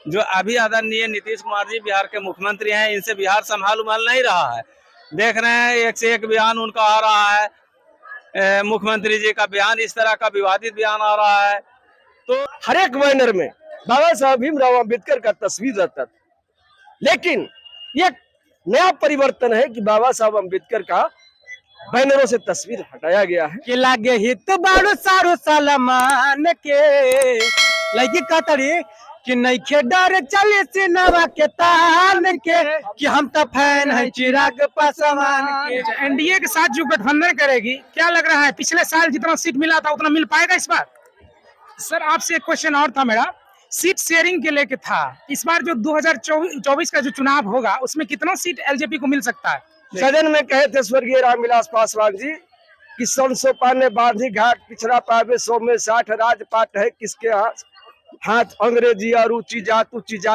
जो अभी आदरणीय नीतीश कुमार जी बिहार के मुख्यमंत्री हैं, इनसे बिहार संभाल नहीं रहा है। देख रहे हैं एक से एक बयान उनका आ रहा है, मुख्यमंत्री जी का बयान इस तरह का विवादित बयान आ रहा है। तो हर एक बैनर में बाबा साहब भीमराव अम्बेडकर का तस्वीर रहता था, लेकिन ये नया परिवर्तन है कि बाबा साहब अम्बेडकर का बैनरों से तस्वीर हटाया गया है। कि लागे हित बाड़ू सारू सलमान के लगी कतरी कि नइखे डर चले सिनेमा के तान के कि हम तो फैन है चिराग पासवान के। एनडीए के साथ जो गठबंधन करेगी, क्या लग रहा है पिछले साल जितना सीट मिला था उतना मिल पाएगा इस बार? सर आपसे एक क्वेश्चन और था मेरा, सीट शेयरिंग के लेके था। इस बार जो 2024 का जो चुनाव होगा उसमें कितना सीट एलजेपी को मिल सकता है? सदन में कहे थे स्वर्गीय रामविलास पासवान जी कि संसो पाने बांधी घाट पिछड़ा पावे 100 में 60 राजपाट है किसके हाथ अंग्रेजी और ऊंची जात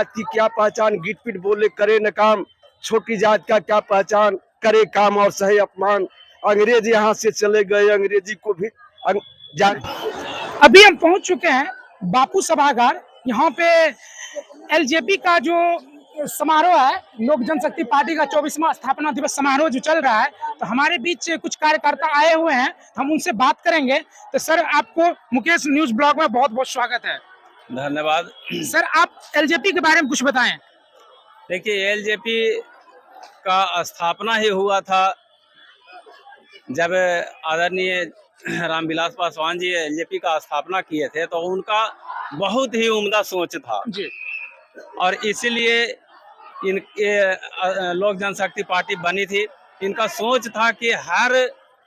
की क्या पहचान, गीट पीट बोले करे न काम, छोटी जात का क्या पहचान, करे काम और सहे अपमान, अंग्रेज यहाँ से चले गए अंग्रेजी को भी अभी हम पहुंच चुके हैं बापू सभागार। यहाँ पे एलजेपी का जो समारोह है, लोक जनशक्ति पार्टी का 24वां स्थापना दिवस समारोह जो चल रहा है, तो हमारे बीच कुछ कार्यकर्ता आए हुए हैं, हम उनसे बात करेंगे। तो सर आपको मुकेश न्यूज ब्लॉग में बहुत बहुत स्वागत है। धन्यवाद। सर आप एलजेपी के बारे में कुछ बताएं। देखिए, एलजेपी का स्थापना ही हुआ था जब आदरणीय रामविलास पासवान जी एलजेपी का स्थापना किए थे, तो उनका बहुत ही उम्दा सोच था जी। और इसीलिए इनके लोक जनशक्ति पार्टी बनी थी। इनका सोच था कि हर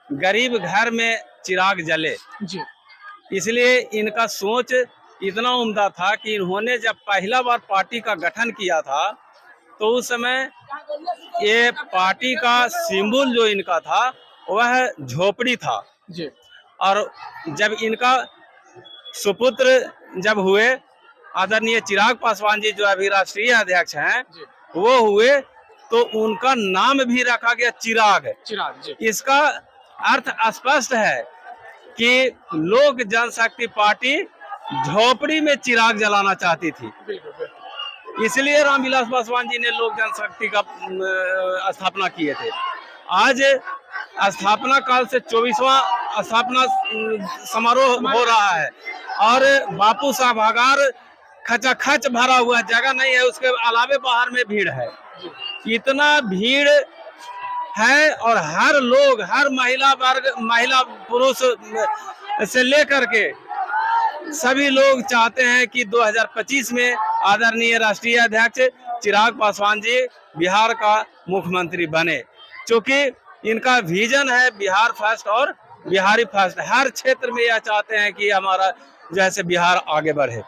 गरीब घर में चिराग जले जी। इसलिए इनका सोच इतना उम्दा था कि इन्होंने जब पहला बार पार्टी का गठन किया था, तो उस समय ये पार्टी का सिंबल जो इनका था वह झोपड़ी था जी। और जब इनका सुपुत्र जब हुए आदरणीय चिराग पासवान जी जो अभी राष्ट्रीय अध्यक्ष हैं, वो हुए, तो उनका नाम भी रखा गया चिराग। जी। इसका अर्थ स्पष्ट है कि लोक जनशक्ति पार्टी झोपड़ी में चिराग जलाना चाहती थी। इसलिए रामविलास पासवान जी ने लोक जनशक्ति का स्थापना किए थे। आज स्थापना काल से 24वां स्थापना समारोह हो रहा है और बापू सभागार खचाखच भरा हुआ, जगह नहीं है, उसके अलावे बाहर में भीड़ है। इतना भीड़ है और हर लोग, हर महिला वर्ग, महिला पुरुष से लेकर के सभी लोग चाहते हैं कि 2025 में आदरणीय राष्ट्रीय अध्यक्ष चिराग पासवान जी बिहार का मुख्यमंत्री बने, क्योंकि इनका विजन है बिहार फर्स्ट और बिहारी फर्स्ट। हर क्षेत्र में यह चाहते हैं कि हमारा जैसे बिहार आगे बढ़े।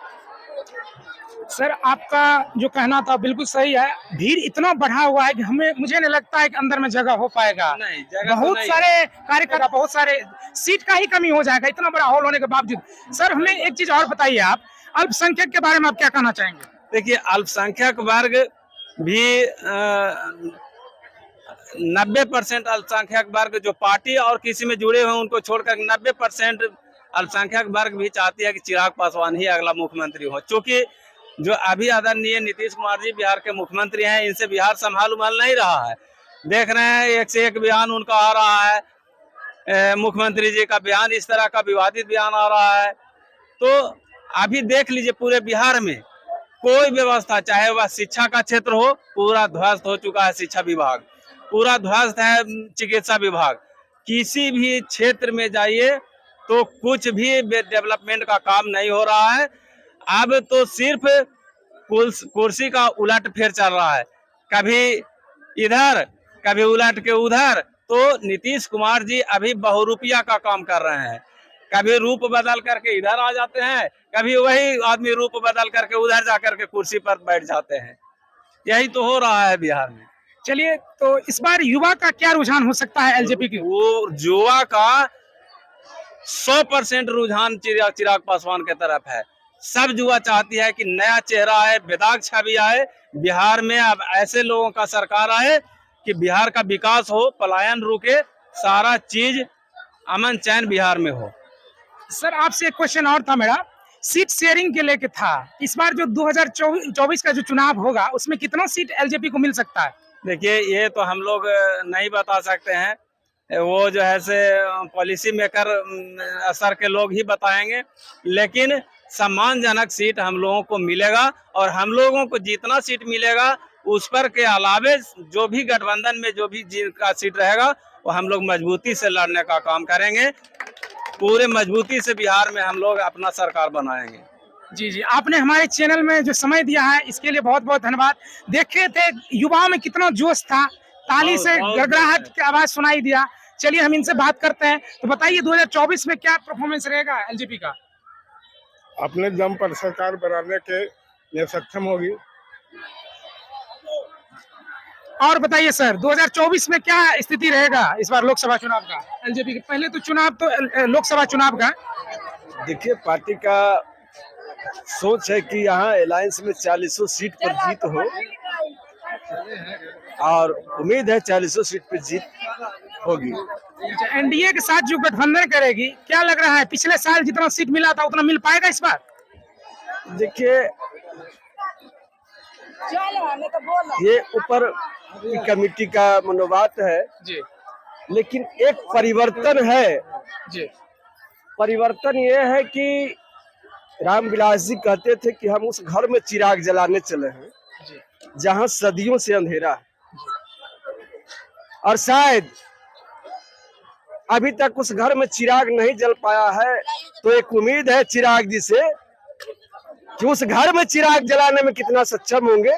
सर आपका जो कहना था बिल्कुल सही है। भीड़ इतना बढ़ा हुआ है कि मुझे नहीं लगता है कि अंदर में जगह हो पाएगा। नहीं, जगह बहुत तो नहीं सारे कार्यकर्ता, बहुत सारे सीट का ही कमी हो जाएगा इतना बड़ा हॉल होने के बावजूद। सर हमें एक चीज और बताइए, आप अल्पसंख्यक के बारे में आप क्या कहना चाहेंगे? देखिए, अल्पसंख्यक वर्ग भी 90% अल्पसंख्यक वर्ग जो पार्टी और किसी में जुड़े हुए उनको छोड़कर 90% अल्पसंख्यक वर्ग भी चाहती है कि चिराग पासवान ही अगला मुख्यमंत्री हो, क्योंकि जो अभी आदरणीय नीतीश कुमार जी बिहार के मुख्यमंत्री हैं, इनसे बिहार संभाल नहीं रहा है। देख रहे हैं एक से एक बयान उनका आ रहा है, मुख्यमंत्री जी का बयान इस तरह का विवादित बयान आ रहा है। तो अभी देख लीजिए, पूरे बिहार में कोई व्यवस्था, चाहे वह शिक्षा का क्षेत्र हो, पूरा ध्वस्त हो चुका है। शिक्षा विभाग पूरा ध्वस्त है, चिकित्सा विभाग, किसी भी क्षेत्र में जाइए तो कुछ भी डेवलपमेंट का काम नहीं हो रहा है। अब तो सिर्फ कुर्सी का उलट फेर चल रहा है, कभी इधर कभी उलट के उधर। तो नीतीश कुमार जी अभी बहुरूपिया का काम कर रहे हैं, कभी रूप बदल करके इधर आ जाते हैं, कभी वही आदमी रूप बदल करके उधर जाकर के कुर्सी पर बैठ जाते हैं। यही तो हो रहा है बिहार में। चलिए, तो इस बार युवा का क्या रुझान हो सकता है एलजेपी की? वो युवा का 100% रुझान चिराग पासवान के तरफ है। सब युवा चाहती है कि नया चेहरा आए, बेदाग छवि आए बिहार में। अब ऐसे लोगों का सरकार आए कि बिहार का विकास हो, पलायन रुके, सारा चीज अमन चैन बिहार में हो। सर आपसे एक क्वेश्चन और था मेरा, सीट शेयरिंग के लेके था। इस बार जो 2024 का जो चुनाव होगा उसमें कितना सीट एलजेपी को मिल सकता है? देखिए, ये तो हम लोग नहीं बता सकते हैं, वो जो है से पॉलिसी मेकर असर के लोग ही बताएंगे, लेकिन सम्मानजनक सीट हम लोगों को मिलेगा और हम लोगों को जितना सीट मिलेगा उस पर के अलावे जो भी गठबंधन में जो भी जिनका सीट रहेगा वो हम लोग मजबूती से लड़ने का काम करेंगे। पूरे मजबूती से बिहार में हम लोग अपना सरकार बनाएंगे। जी जी, आपने हमारे चैनल में जो समय दिया है इसके लिए बहुत बहुत धन्यवाद। देखे थे युवाओं में कितना जोश था, ताली से गड़गड़ाहट की आवाज सुनाई दिया। चलिए हम इनसे बात करते हैं। तो बताइए 2024 में क्या परफॉर्मेंस रहेगा एलजेपी का? अपने दम पर सरकार बनाने के लिए सक्षम होगी। और बताइए सर, 2024 में क्या स्थिति रहेगा इस बार लोकसभा चुनाव का एलजेपी के? पहले तो चुनाव तो लोकसभा चुनाव का। देखिए, पार्टी का सोच है कि यहाँ अलायंस में 40 सीट पर जीत हो और उम्मीद है 40 सीट पर जीत होगी। एनडीए के साथ जो गठबंधन करेगी, क्या लग रहा है पिछले साल जितना सीट मिला था उतना मिल पाएगा इस बार? देखिए, ये ऊपर की कमेटी का मनोभाव है जी लेकिन एक परिवर्तन है। जी, परिवर्तन ये है कि रामविलास जी कहते थे कि हम उस घर में चिराग जलाने चले हैं जहां सदियों से अंधेरा है, और शायद अभी तक उस घर में चिराग नहीं जल पाया है। तो एक उम्मीद है चिराग जी से कि उस घर में चिराग जलाने में कितना सक्षम होंगे,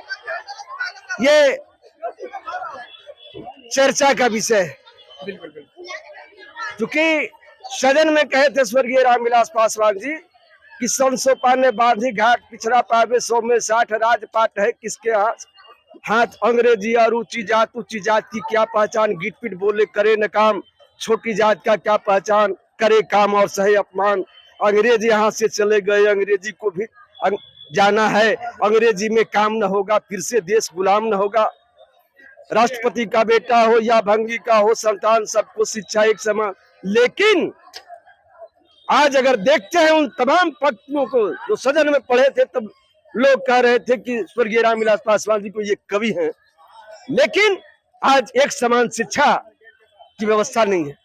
ये चर्चा का विषय है। क्योंकि सदन में कहे थे स्वर्गीय रामविलास पासवान जी कि संसो पाने बांधी घाट पिछड़ा पावे 100 में 60 राजपाट है किसके हाथ अंग्रेजी और ऊंची जात की क्या पहचान, गीट पीट बोले करे न काम, छोटी जात का क्या पहचान, करे काम और सहे अपमान। अंग्रेज यहाँ से चले गए, अंग्रेजी को भी जाना है, अंग्रेजी में काम न होगा फिर से देश गुलाम न होगा। राष्ट्रपति का बेटा हो या भंगी का हो संतान, सबको शिक्षा एक समान। लेकिन आज अगर देखते हैं उन तमाम पक्षों को जो सदन में पढ़े थे, तब लोग कह रहे थे कि स्वर्गीय रामविलास पासवान जी को ये कवि हैं, लेकिन आज एक समान शिक्षा की व्यवस्था नहीं है।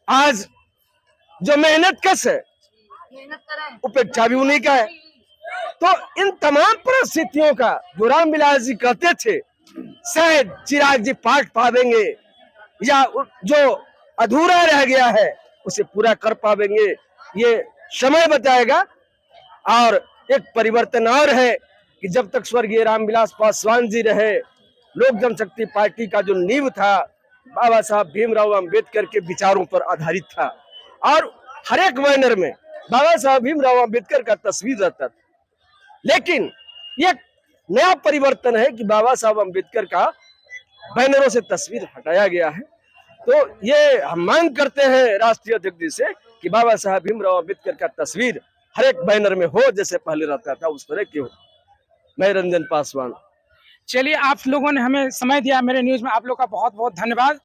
आज जो मेहनत कश है उपेक्षा भी उन्हीं का है। तो इन तमाम परिस्थितियों का जो रामविलास जी कहते थे शायद चिराग जी पाठ पावेंगे या जो अधूरा रह गया है उसे पूरा कर पावेंगे, ये समय बताएगा। और एक परिवर्तन और है कि जब तक स्वर्गीय रामविलास पासवान जी रहे, लोक जनशक्ति पार्टी का जो नींव था बाबा साहब भीमराव अंबेडकर के विचारों पर आधारित था और हर एक बैनर में बाबा साहब भीमराव अंबेडकर का तस्वीर रहता था। लेकिन ये नया परिवर्तन है कि बाबा साहब अंबेडकर का बैनरों से तस्वीर हटाया गया है। तो ये हम मांग करते हैं राष्ट्रीय अध्यक्ष जी से कि बाबा साहब भीमराव अंबेडकर का तस्वीर हर एक बैनर में हो, जैसे पहले रहता था उस तरह की हो। मैं रंजन पासवान। चलिए, आप लोगों ने हमें समय दिया मेरे न्यूज में, आप लोग का बहुत बहुत धन्यवाद।